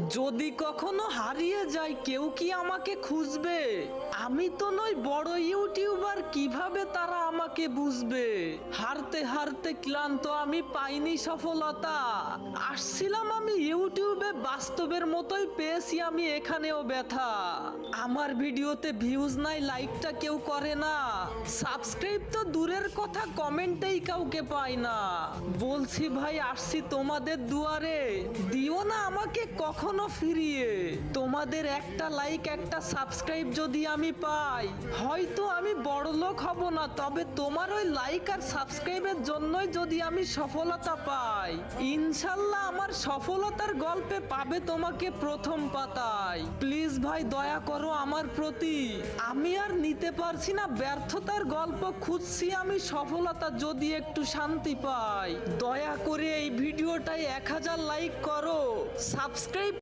যদি কখনো হারিয়ে যায় কেউ কি আমাকে খুঁজবে? আমি তো নই বড় ইউটিউবার, কিভাবে তারা আমাকে বুঝবে? হারতে হারতে ক্লান্ত আমি পাইনি সফলতা। আসছিলাম আমি ইউটিউবে, বাস্তবের মতোই পেয়েছি আমি এখানেও ব্যথা। আমার ভিডিওতে ভিউজ নাই, লাইকটা কেউ করে না, সাবস্ক্রাইব তো দূরের কথা, কমেন্টেই কাউকে পাই না। বলছি ভাই আসছি তোমাদের দুয়ারে, দিও না আমাকে কখনো ফিরিয়ে। তোমাদের একটা লাইক একটা সাবস্ক্রাইব যদি আমি পাই, হয়তো আমি বড়লোক হব না, তবে তোমার ওই লাইক আর সাবস্ক্রাইবের জন্যই যদি আমি সফলতা পাই, ইনশাল্লাহ আমার সফলতার গল্পে পাবে তোমাকে প্রথম পাতায়। প্লিজ ভাই দয়া করো আমার প্রতি, আমি আর নিতে পারছি না ব্যর্থতার গল্প, খুঁজছি আমি সফলতা, যদি একটু শান্তি পাই। দয়া করে এই ভিডিওটায় 1000 লাইক করো, সাবস্ক্রাইব